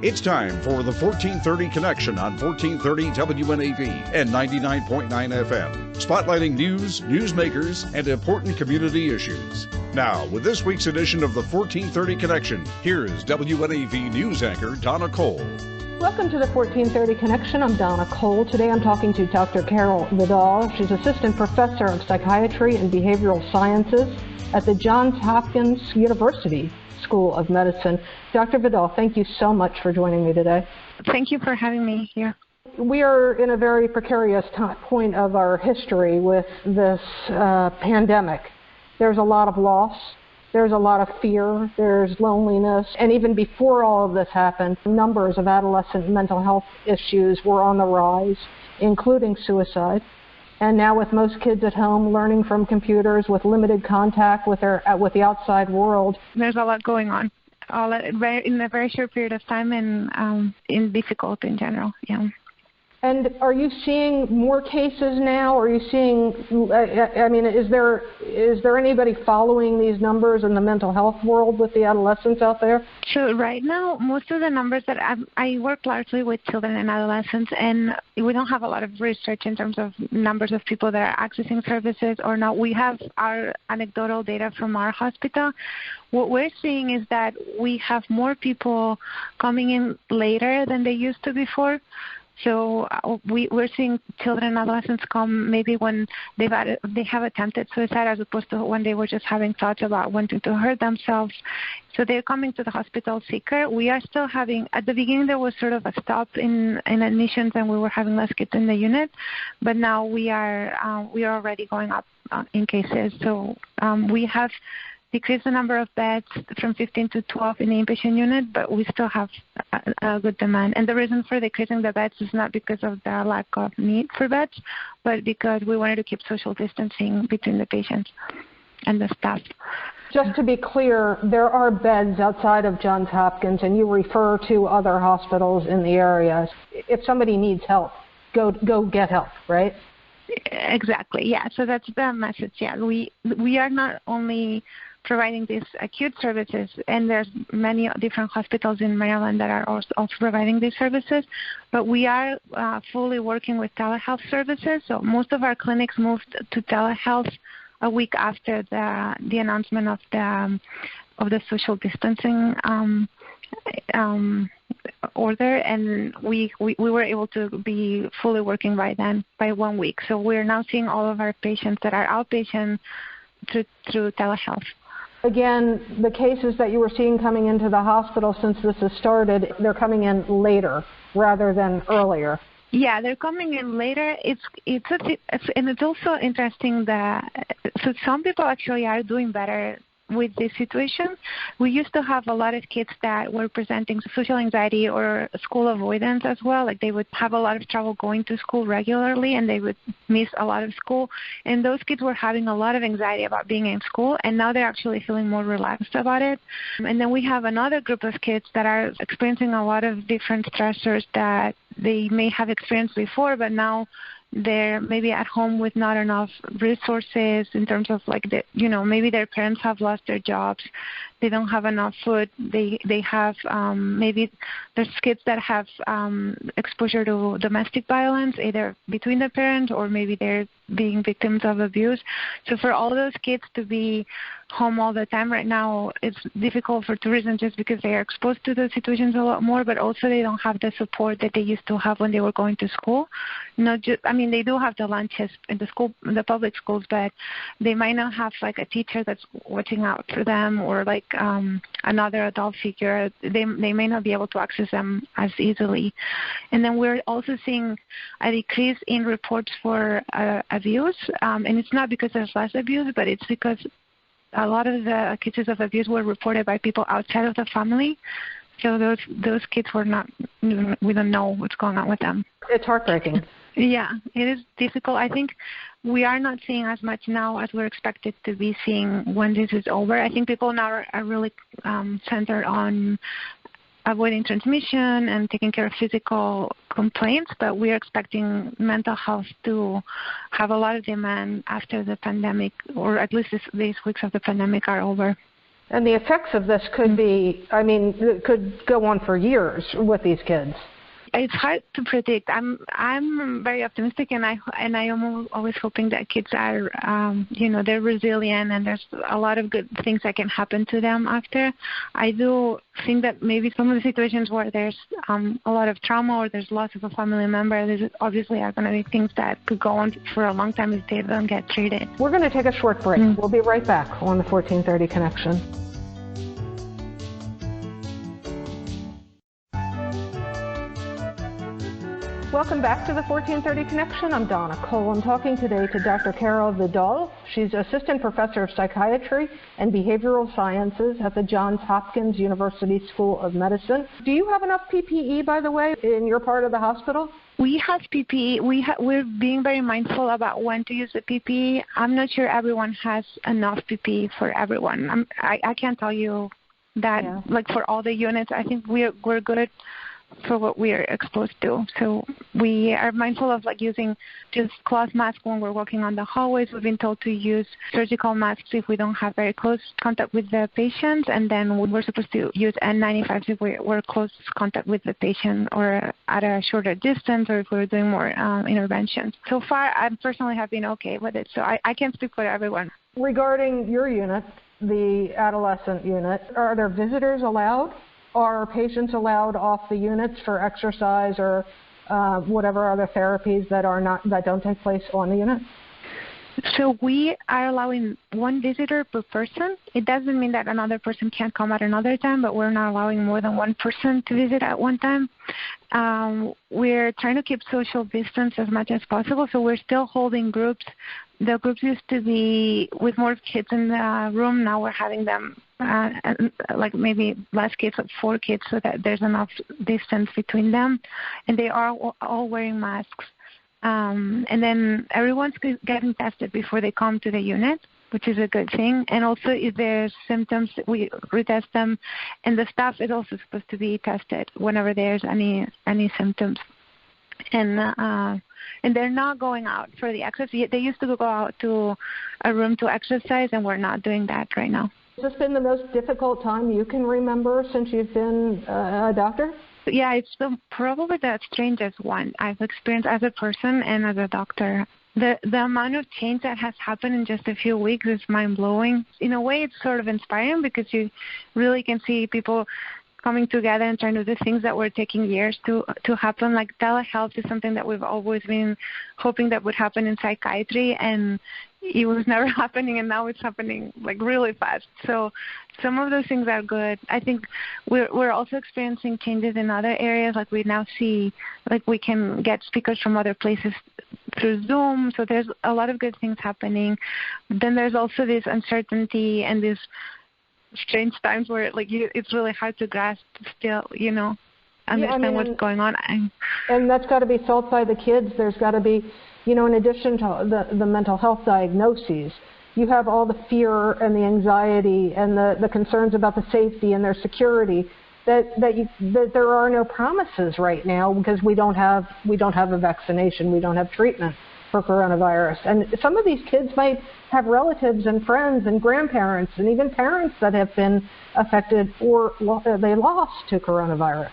It's time for the 1430 Connection on 1430 WNAV and 99.9 FM, spotlighting news, newsmakers, and important community issues. Now, with this week's edition of the 1430 Connection, here is WNAV news anchor Donna Cole. Welcome to the 1430 Connection. I'm Donna Cole. Today I'm talking to Dr. Carol Vidal. She's Assistant Professor of Psychiatry and Behavioral Sciences at the Johns Hopkins University School of Medicine. Dr. Vidal, thank you so much for joining me today. Thank you for having me here. We are in a very precarious point of our history with this pandemic. There's a lot of loss. There's a lot of fear. There's loneliness. And even before all of this happened, numbers of adolescent mental health issues were on the rise, including suicide. And now with most kids at home learning from computers with limited contact with the outside world. There's a lot going on, all in a very short period of time and difficult in general. Yeah. And are you seeing more cases now? Are you seeing, is there anybody following these numbers in the mental health world with the adolescents out there? So right now, most of the numbers that I work largely with children and adolescents, and we don't have a lot of research in terms of numbers of people that are accessing services or not. We have our anecdotal data from our hospital. What we're seeing is that we have more people coming in later than they used to before. So we're seeing children and adolescents come maybe when they have attempted suicide as opposed to when they were just having thoughts about wanting to hurt themselves. So they're coming to the hospital sicker. We are still having, at the beginning there was sort of a stop in admissions and we were having less kids in the unit, but now we are already going up in cases. So we have decreased the number of beds from 15 to 12 in the inpatient unit, but we still have a good demand. And the reason for decreasing the beds is not because of the lack of need for beds, but because we wanted to keep social distancing between the patients and the staff. Just to be clear, there are beds outside of Johns Hopkins, and you refer to other hospitals in the area. If somebody needs help, go get help, right? Exactly, yeah. So that's the message, yeah. We are not only providing these acute services, and there's many different hospitals in Maryland that are also providing these services, but we are fully working with telehealth services. So most of our clinics moved to telehealth a week after the announcement of the social distancing order, and we were able to be fully working by 1 week. So we're now seeing all of our patients that are outpatient through telehealth. Again, the cases that you were seeing coming into the hospital since this has started, they're coming in later rather than earlier. Yeah, they're coming in later. And it's also interesting that some people actually are doing better with this situation. We used to have a lot of kids that were presenting social anxiety or school avoidance as well. Like they would have a lot of trouble going to school regularly and they would miss a lot of school. And those kids were having a lot of anxiety about being in school, and now they're actually feeling more relaxed about it. And then we have another group of kids that are experiencing a lot of different stressors that they may have experienced before, but now they're maybe at home with not enough resources in terms of maybe their parents have lost their jobs. They don't have enough food. They have maybe there's kids that have exposure to domestic violence, either between the parents or maybe they're being victims of abuse. So for all those kids to be home all the time right now, it's difficult for two reasons, just because they are exposed to those situations a lot more, but also they don't have the support that they used to have when they were going to school. They do have the lunches in the public schools, but they might not have like a teacher that's watching out for them or like another adult figure. They may not be able to access them as easily. And then we're also seeing a decrease in reports for abuse, and it's not because there's less abuse, but it's because a lot of the cases of abuse were reported by people outside of the family. So those kids were not, we don't know what's going on with them. It's heartbreaking. Yeah, it is difficult. I think we are not seeing as much now as we're expected to be seeing when this is over. I think people now are really centered on avoiding transmission and taking care of physical complaints, but we are expecting mental health to have a lot of demand after the pandemic, or at least these weeks of the pandemic are over. And the effects of this could be, it could go on for years with these kids. It's hard to predict. I'm very optimistic, and I am always hoping that kids are, they're resilient, and there's a lot of good things that can happen to them after. I do think that maybe some of the situations where there's a lot of trauma or there's loss of a family member, there's obviously are going to be things that could go on for a long time if they don't get treated. We're going to take a short break. We'll be right back on the 1430 Connection. Welcome back to the 1430 Connection. I'm Donna Cole. I'm talking today to Dr. Carol Vidal. She's Assistant Professor of Psychiatry and Behavioral Sciences at the Johns Hopkins University School of Medicine. Do you have enough PPE, by the way, in your part of the hospital? We have PPE. We're being very mindful about when to use the PPE. I'm not sure everyone has enough PPE for everyone. I can't tell you that, like for all the units. I think we're good for what we are exposed to. So we are mindful of using just cloth masks when we're walking on the hallways. We've been told to use surgical masks if we don't have very close contact with the patients, and then we're supposed to use N95s if we're close contact with the patient or at a shorter distance, or if we're doing more interventions. So far, I personally have been okay with it, so I can't speak for everyone. Regarding your unit, the adolescent unit, are there visitors allowed? Are patients allowed off the units for exercise or whatever other therapies that don't take place on the unit? So we are allowing one visitor per person. It doesn't mean that another person can't come at another time, but we're not allowing more than one person to visit at one time. We're trying to keep social distance as much as possible, so we're still holding groups. The groups used to be with more kids in the room. Now we're having them maybe less kids, 4 kids, so that there's enough distance between them. And they are all wearing masks. And then everyone's getting tested before they come to the unit, which is a good thing. And also if there's symptoms, we retest them. And the staff is also supposed to be tested whenever there's any symptoms. And they're not going out for the exercise. They used to go out to a room to exercise, and we're not doing that right now. Has this been the most difficult time you can remember since you've been a doctor? Yeah, it's probably the strangest one I've experienced as a person and as a doctor. The amount of change that has happened in just a few weeks is mind-blowing. In a way, it's sort of inspiring because you really can see people coming together and trying to do things that were taking years to happen. Like telehealth is something that we've always been hoping that would happen in psychiatry, and it was never happening, and now it's happening really fast. So some of those things are good. I think we're also experiencing changes in other areas. We now see we can get speakers from other places through Zoom. So there's a lot of good things happening. Then there's also this uncertainty and this strange times where it's really hard to grasp still, understand what's going on. And that's got to be felt by the kids. There's got to be, in addition to the mental health diagnoses, you have all the fear and the anxiety and the concerns about the safety and their security that there are no promises right now because we don't have a vaccination, we don't have treatment for coronavirus. And some of these kids might have relatives and friends and grandparents and even parents that have been affected or they lost to coronavirus.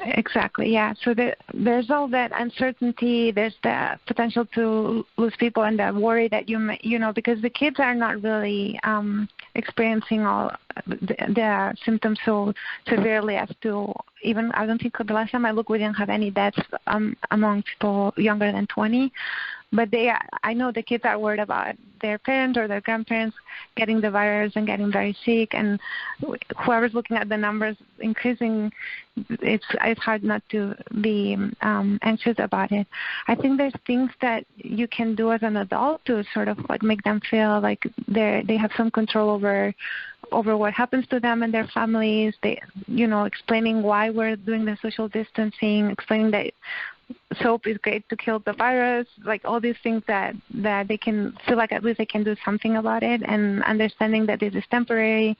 Exactly, yeah. So there's all that uncertainty. There's the potential to lose people and the worry that because the kids are not really experiencing all the symptoms so severely as to even, I don't think the last time I looked, we didn't have any deaths among people younger than 20. But I know the kids are worried about their parents or their grandparents getting the virus and getting very sick. And whoever's looking at the numbers increasing, it's hard not to be anxious about it. I think there's things that you can do as an adult to sort of make them feel like they have some control over what happens to them and their families. They, explaining why we're doing the social distancing, explaining that soap is great to kill the virus, all these things that they can feel like at least they can do something about it, and understanding that this is temporary.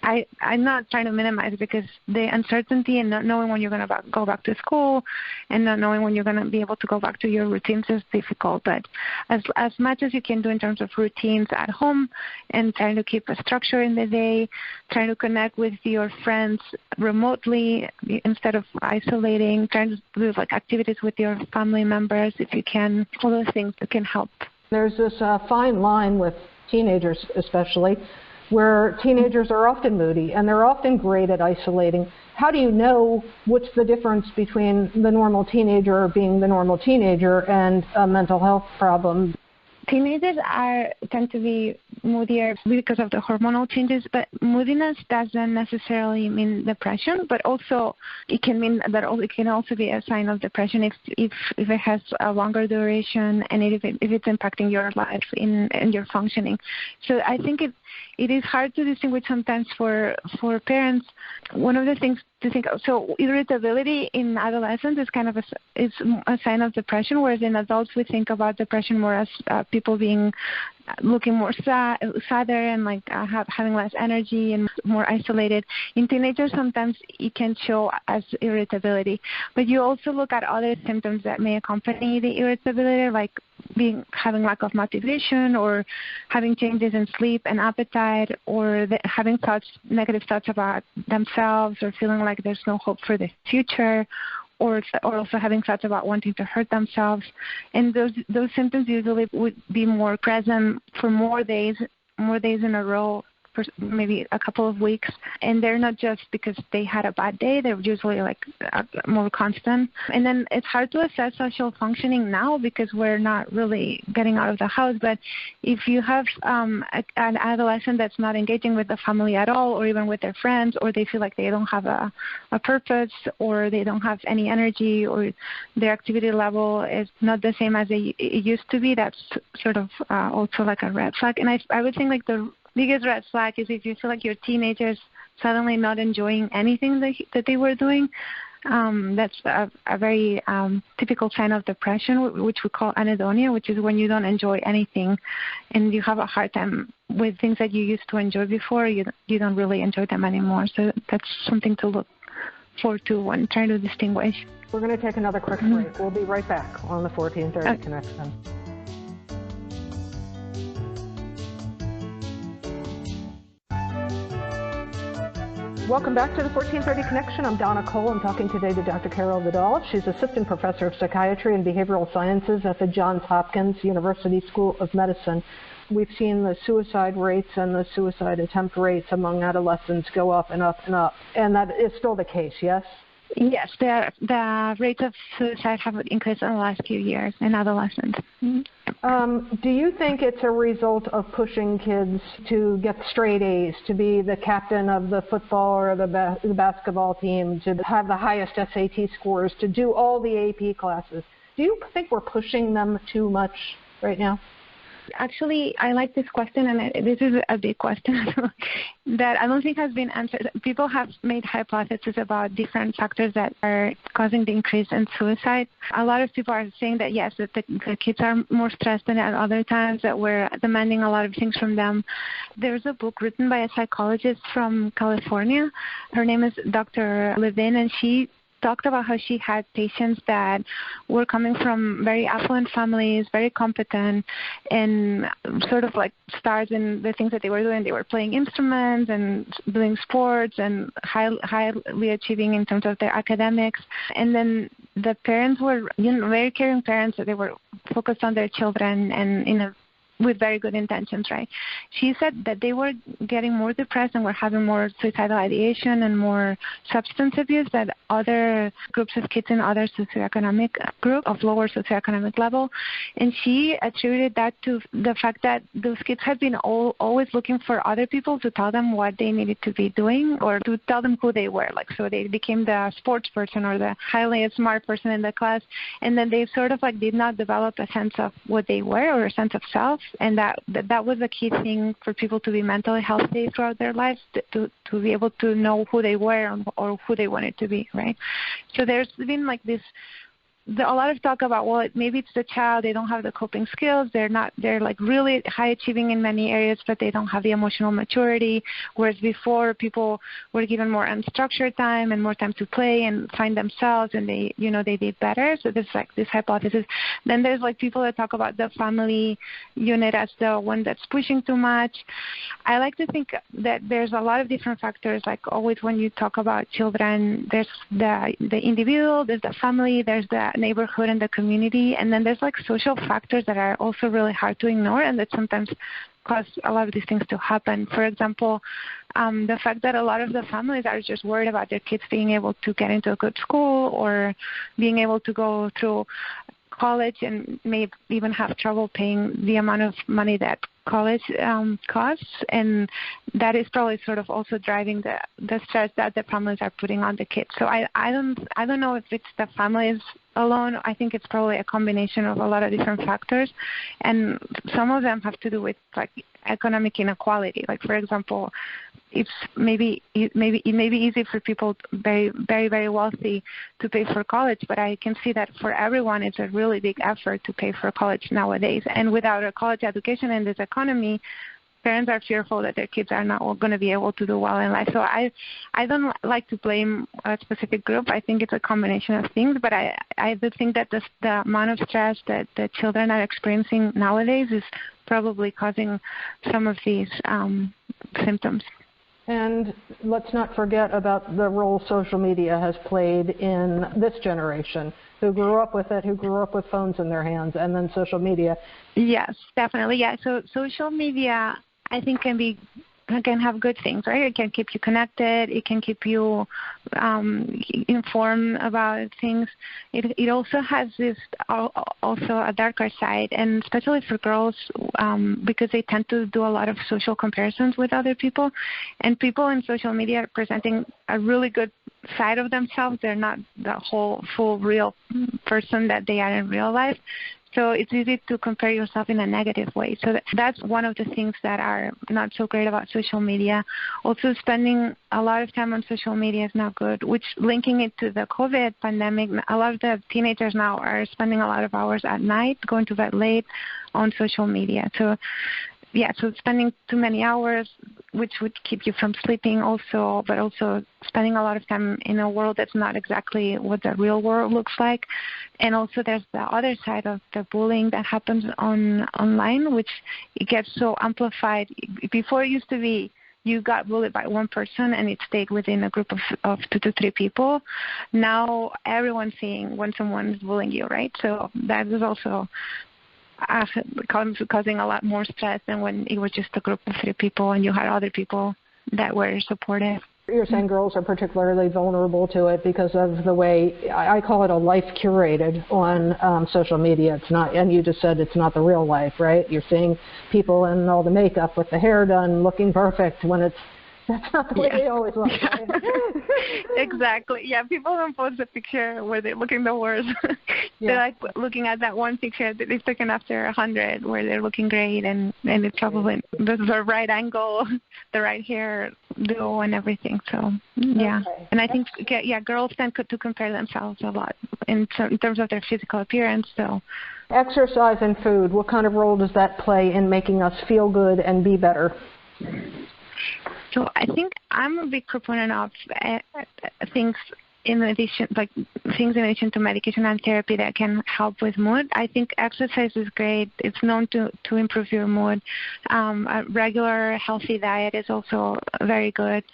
I'm not trying to minimize, because the uncertainty and not knowing when you're going to go back to school and not knowing when you're going to be able to go back to your routines is difficult. But as much as you can do in terms of routines at home and trying to keep a structure in the day, trying to connect with your friends remotely instead of isolating, trying to do like activities with your family members if you can, all those things that can help. There's this fine line with teenagers especially, where teenagers are often moody and they're often great at isolating. How do you know what's the difference between the normal teenager being the normal teenager and a mental health problem? Teenagers tend to be moodier because of the hormonal changes, but moodiness doesn't necessarily mean depression, but also it can mean that it can also be a sign of depression if it has a longer duration and if it's impacting your life and your functioning. So I think it is hard to distinguish sometimes for parents. One of the things to think of, so irritability in adolescents is kind of a sign of depression, whereas in adults we think about depression more as people looking more sadder and like having less energy and more isolated. In teenagers, sometimes it can show as irritability, but you also look at other symptoms that may accompany the irritability, like having lack of motivation or having changes in sleep and appetite, or having negative thoughts about themselves, or feeling like there's no hope for the future, or also having thoughts about wanting to hurt themselves. And those symptoms usually would be more present for more days in a row, for maybe a couple of weeks. And they're not just because they had a bad day, they're usually like more constant. And then it's hard to assess social functioning now because we're not really getting out of the house. But if you have an adolescent that's not engaging with the family at all, or even with their friends, or they feel like they don't have a purpose, or they don't have any energy, or their activity level is not the same as it used to be, that's sort of also like a red flag. And I would think like the biggest red flag is if you feel like your teenagers suddenly not enjoying anything that they were doing. That's a very typical sign of depression, which we call anhedonia, which is when you don't enjoy anything and you have a hard time with things that you used to enjoy before. You don't really enjoy them anymore. So that's something to look forward to when trying to distinguish. We're going to take another quick break. We'll be right back on the 1430 Connection. Welcome back to the 1430 Connection. I'm Donna Cole. I'm talking today to Dr. Carol Vidal. She's Assistant Professor of Psychiatry and Behavioral Sciences at the Johns Hopkins University School of Medicine. We've seen the suicide rates and the suicide attempt rates among adolescents go up and up and up. And that is still the case, yes? Yes, the rates of suicide have increased in the last few years in adolescents. Mm-hmm. Do you think it's a result of pushing kids to get straight A's, to be the captain of the football or the basketball team, to have the highest SAT scores, to do all the AP classes? Do you think we're pushing them too much right now? Actually, I like this question, and this is a big question that I don't think has been answered. People have made hypotheses about different factors that are causing the increase in suicide. A lot of people are saying that, yes, that the kids are more stressed than at other times, that we're demanding a lot of things from them. There's a book written by a psychologist from California. Her name is Dr. Levin, and she talked about how she had patients that were coming from very affluent families, very competent, and sort of like stars in the things that they were doing. They were playing instruments and doing sports and highly achieving in terms of their academics. And then the parents were very caring parents, that they were focused on their children and with very good intentions, right? She said that they were getting more depressed and were having more suicidal ideation and more substance abuse than other groups of kids in other socioeconomic group of lower socioeconomic level. And she attributed that to the fact that those kids had been always looking for other people to tell them what they needed to be doing or to tell them who they were. Like, so they became the sports person or the highly smart person in the class, and then they sort of like did not develop a sense of what they were or a sense of self. And that was a key thing for people to be mentally healthy throughout their lives, to be able to know who they were or who they wanted to be, right? So there's been like this a lot of talk about, well, maybe it's the child, they don't have the coping skills, they're like really high achieving in many areas, but they don't have the emotional maturity, whereas before people were given more unstructured time and more time to play and find themselves, and they did better. So there's like this hypothesis. Then there's like people that talk about the family unit as the one that's pushing too much. I like to think that there's a lot of different factors. Like always when you talk about children, there's the individual, there's the family, there's the neighborhood and the community, and then there's like social factors that are also really hard to ignore and that sometimes cause a lot of these things to happen. For example, the fact that a lot of the families are just worried about their kids being able to get into a good school or being able to go through college and may even have trouble paying the amount of money that college costs, and that is probably sort of also driving the stress that the families are putting on the kids. So I don't know if it's the families alone. I think it's probably a combination of a lot of different factors, and some of them have to do with like economic inequality. Like for example, it's maybe easy for people very, very, very wealthy to pay for college, but I can see that for everyone it's a really big effort to pay for college nowadays. And without a college education in this economy, parents are fearful that their kids are not going to be able to do well in life. So I don't like to blame a specific group. I think it's a combination of things, but I do think that the amount of stress that the children are experiencing nowadays is probably causing some of these symptoms. And let's not forget about the role social media has played in this generation, who grew up with it, who grew up with phones in their hands, and then social media. Yes, definitely. Yeah. So social media, I think, can have good things, right? It can keep you connected. It can keep you informed about things. It also has this also a darker side, and especially for girls, because they tend to do a lot of social comparisons with other people, and people in social media are presenting a really good side of themselves. They're not the whole full real person that they are in real life. So it's easy to compare yourself in a negative way. So that's one of the things that are not so great about social media. Also, spending a lot of time on social media is not good, which linking it to the COVID pandemic, a lot of the teenagers now are spending a lot of hours at night, going to bed late on social media. So spending too many hours, which would keep you from sleeping also, but also spending a lot of time in a world that's not exactly what the real world looks like. And also there's the other side of the bullying that happens online, which it gets so amplified. Before it used to be you got bullied by one person and it stayed within a group of 2 to 3 people. Now everyone's seeing when someone is bullying you, right? So that is also causing a lot more stress than when it was just a group of 3 people and you had other people that were supportive. You're saying girls are particularly vulnerable to it because of the way, I call it a life curated on social media. It's not, and you just said it's not the real life, right? You're seeing people in all the makeup with the hair done looking perfect when that's not the way they always look. Right? Exactly. Yeah, people don't post a picture where they're looking the worst. They're like looking at that one picture that they've taken after 100 where they're looking great and it's probably the right angle, the right hair do and everything. So, yeah. Okay. And I think, girls tend to compare themselves a lot in terms of their physical appearance. So, exercise and food, what kind of role does that play in making us feel good and be better? So I think I'm a big proponent of things in addition to medication and therapy that can help with mood. I think exercise is great. It's known to improve your mood. A regular healthy diet is also very good.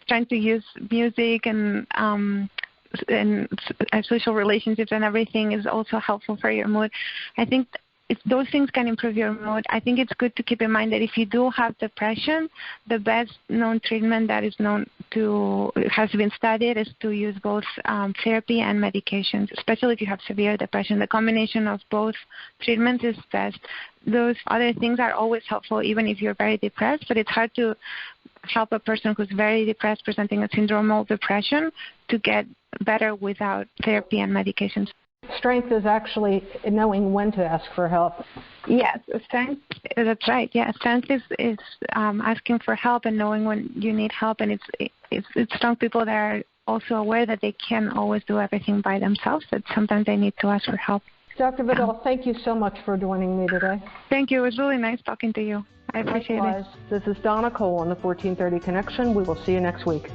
Trying to use music and social relationships and everything is also helpful for your mood. I think if those things can improve your mood, I think it's good to keep in mind that if you do have depression, the best known treatment that is has been studied is to use both therapy and medications, especially if you have severe depression. The combination of both treatments is best. Those other things are always helpful, even if you're very depressed, but it's hard to help a person who's very depressed presenting a syndromal depression to get better without therapy and medications. Strength is actually knowing when to ask for help. Yes, strength. That's right. Yeah, strength is asking for help and knowing when you need help, and it's strong people that are also aware that they can't always do everything by themselves, that sometimes they need to ask for help. Dr. Vidal, thank you so much for joining me today. Thank you. It was really nice talking to you. I appreciate it. This is Donna Cole on the 1430 Connection. We will see you next week.